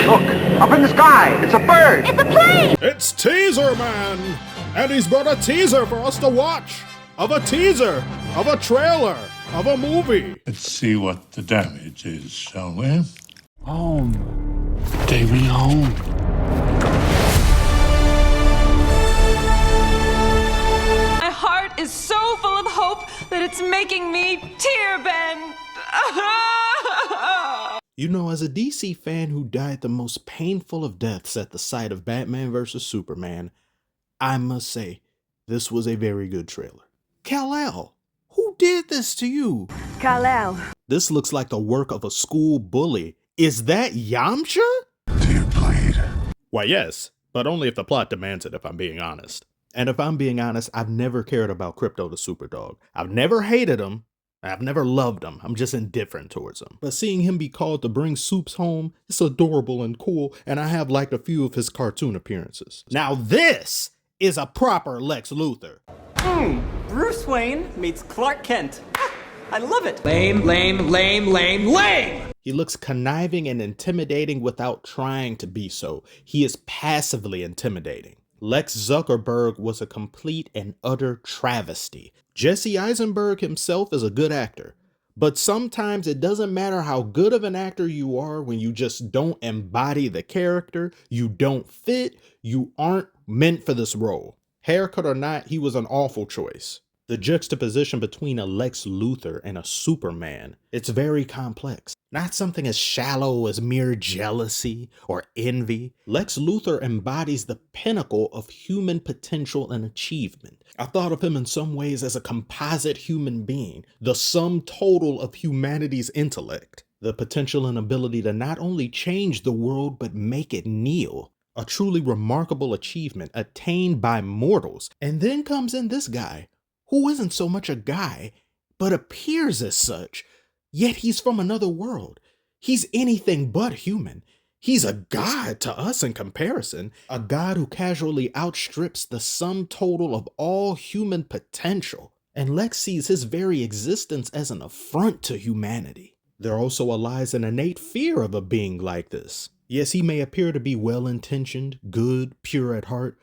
Look, up in the sky, it's a bird. It's a plane! It's Teaser Man! And he's brought a teaser for us to watch! Of a teaser! Of a trailer! Of a movie! Let's see what the damage is, shall we? Home. Take me home. My heart is so full of hope that it's making me tear bend. You know, as a DC fan who died the most painful of deaths at the sight of Batman vs. Superman, I must say, this was a very good trailer. Kal-El, who did this to you? Kal-El. This looks like the work of a school bully. Is that Yamcha? Do you bleed? Why, yes, but only if the plot demands it, if I'm being honest. And if I'm being honest, I've never cared about Crypto the Superdog. I've never hated him. I've never loved him. I'm just indifferent towards him. But seeing him be called to bring soups home, it's adorable and cool, and I have liked a few of his cartoon appearances. Now this is a proper Lex Luthor. Bruce Wayne meets Clark Kent. I love it. Lame, lame, lame, lame, lame! He looks conniving and intimidating without trying to be so. He is passively intimidating. Lex Zuckerberg was a complete and utter travesty. Jesse Eisenberg himself is a good actor, but sometimes it doesn't matter how good of an actor you are when you just don't embody the character, you don't fit, you aren't meant for this role. Haircut or not, he was an awful choice. The juxtaposition between a Lex Luthor and a Superman, it's very complex. Not something as shallow as mere jealousy or envy. Lex Luthor embodies the pinnacle of human potential and achievement. I thought of him in some ways as a composite human being, the sum total of humanity's intellect. The potential and ability to not only change the world, but make it kneel. A truly remarkable achievement attained by mortals. And then comes in this guy, who isn't so much a guy, but appears as such, yet he's from another world. He's anything but human. He's a god to us in comparison, a god who casually outstrips the sum total of all human potential. And Lex sees his very existence as an affront to humanity. There also lies an innate fear of a being like this. Yes, he may appear to be well-intentioned, good, pure at heart,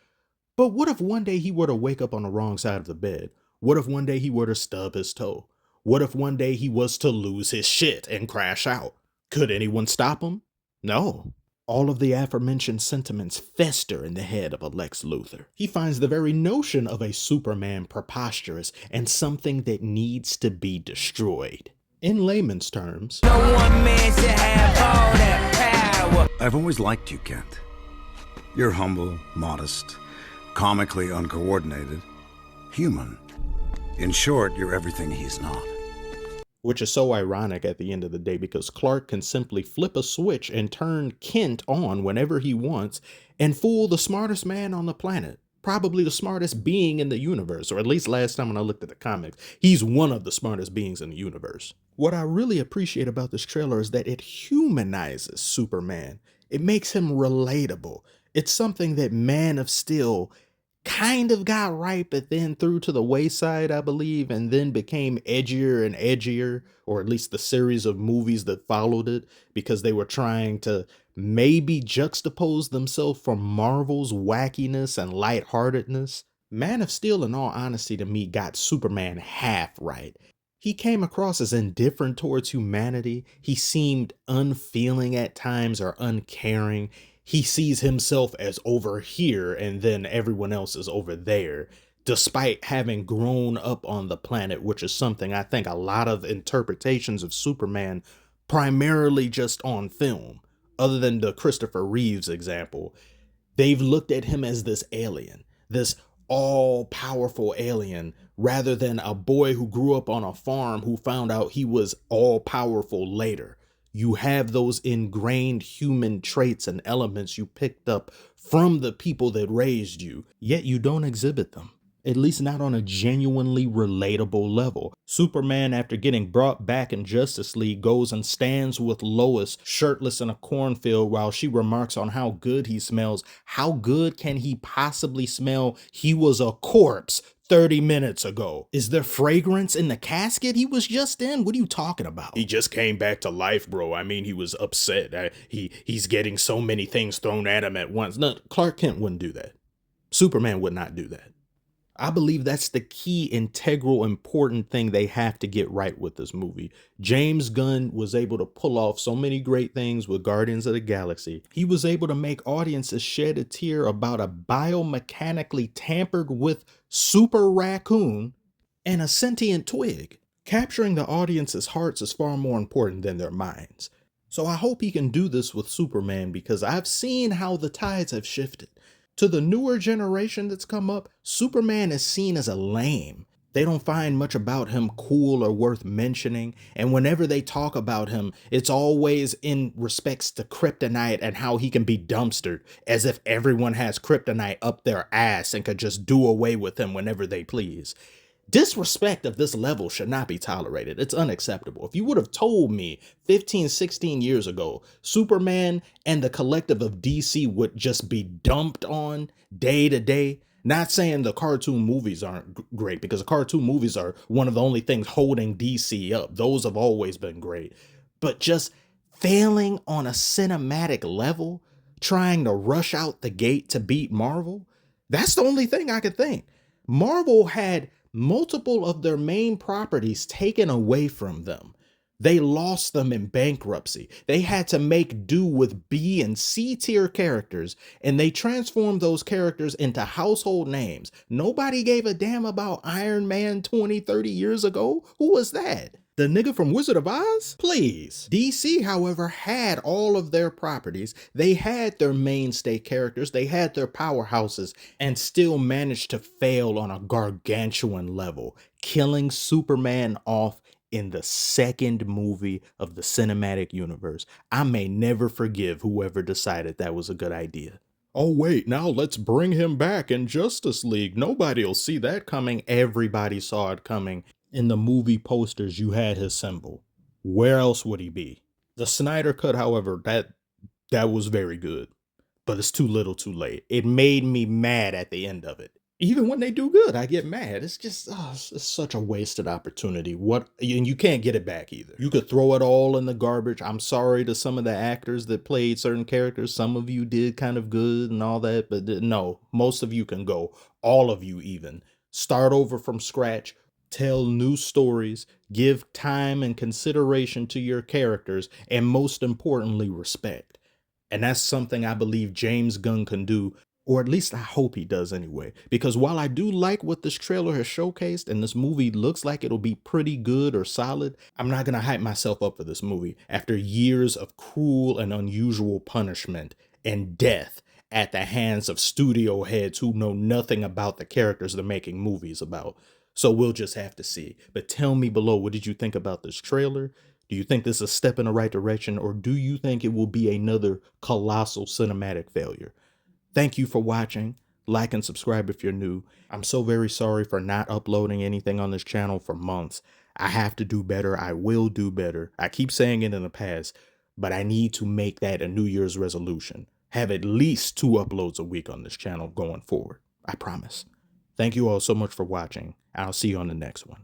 but what if one day he were to wake up on the wrong side of the bed? What if one day he were to stub his toe? What if one day he was to lose his shit and crash out? Could anyone stop him? No. All of the aforementioned sentiments fester in the head of a Lex Luthor. He finds the very notion of a Superman preposterous and something that needs to be destroyed. In layman's terms, No one man should have all that power. I've always liked you, Kent. You're humble, modest, comically uncoordinated, human. In short, you're everything he's not. which is so ironic at the end of the day because Clark can simply flip a switch and turn Kent on whenever he wants and fool the smartest man on the planet. Probably the smartest being in the universe, or at least last time when I looked at the comics, he's one of the smartest beings in the universe. What I really appreciate about this trailer is that it humanizes Superman. It makes him relatable. It's something that Man of Steel kind of got right, but then threw to the wayside, I believe, and then became edgier and edgier, or at least the series of movies that followed it, because they were trying to maybe juxtapose themselves from Marvel's wackiness and lightheartedness. Man of Steel, in all honesty, to me, got Superman half right. He came across as indifferent towards humanity. He seemed unfeeling at times or uncaring. He sees himself as over here and then everyone else is over there, despite having grown up on the planet, which is something I think a lot of interpretations of Superman, primarily just on film, other than the Christopher Reeves example, they've looked at him as this alien, this all-powerful alien, rather than a boy who grew up on a farm who found out he was all-powerful later. You have those ingrained human traits and elements you picked up from the people that raised you, yet you don't exhibit them, at least not on a genuinely relatable level. Superman, after getting brought back in Justice League, goes and stands with Lois shirtless in a cornfield while she remarks on how good he smells. How good can he possibly smell? He was a corpse 30 minutes ago. Is there fragrance in the casket he was just in? What are you talking about? He just came back to life, bro. I mean, he was upset. He's getting so many things thrown at him at once. No, Clark Kent wouldn't do that. Superman would not do that. I believe that's the key, integral, important thing they have to get right with this movie. James Gunn was able to pull off so many great things with Guardians of the Galaxy. He was able to make audiences shed a tear about a biomechanically tampered with super raccoon and a sentient twig. Capturing the audience's hearts is far more important than their minds. So I hope he can do this with Superman, because I've seen how the tides have shifted. To the newer generation that's come up, Superman is seen as a lame. They don't find much about him cool or worth mentioning, and whenever they talk about him, it's always in respects to kryptonite and how he can be dumpstered, as if everyone has kryptonite up their ass and could just do away with him whenever they please. Disrespect of this level should not be tolerated. It's unacceptable. If you would have told me 15, 16 years ago, Superman and the collective of DC would just be dumped on day to day, not saying the cartoon movies aren't great, because the cartoon movies are one of the only things holding DC up. Those have always been great. But just failing on a cinematic level, trying to rush out the gate to beat Marvel, that's the only thing I could think. Marvel had multiple of their main properties taken away from them. They lost them in bankruptcy. They had to make do with B and C tier characters, and they transformed those characters into household names. Nobody gave a damn about Iron Man 20, 30 years ago. Who was that? The nigga from Wizard of Oz? Please. DC, however, had all of their properties. They had their mainstay characters. They had their powerhouses, and still managed to fail on a gargantuan level, killing Superman off in the second movie of the cinematic universe. I may never forgive whoever decided that was a good idea. Oh wait, now let's bring him back in Justice League. Nobody'll see that coming. Everybody saw it coming. In the movie posters, you had his symbol. Where else would he be? The Snyder Cut, however, that was very good. But it's too little too late. It made me mad at the end of it. Even when they do good, I get mad. It's just, it's such a wasted opportunity. And you can't get it back either. You could throw it all in the garbage. I'm sorry to some of the actors that played certain characters. Some of you did kind of good and all that, but no, most of you can go. All of you even. Start over from scratch. Tell new stories. Give time and consideration to your characters. And most importantly, respect. And that's something I believe James Gunn can do, or at least I hope he does anyway. Because while I do like what this trailer has showcased, and this movie looks like it'll be pretty good or solid, I'm not going to hype myself up for this movie after years of cruel and unusual punishment and death at the hands of studio heads who know nothing about the characters they're making movies about. So we'll just have to see. But tell me below, what did you think about this trailer? Do you think this is a step in the right direction, or do you think it will be another colossal cinematic failure? Thank you for watching. Like and subscribe if you're new. I'm so very sorry for not uploading anything on this channel for months. I have to do better. I will do better. I keep saying it in the past, but I need to make that a New Year's resolution. Have at least 2 uploads a week on this channel going forward. I promise. Thank you all so much for watching. I'll see you on the next one.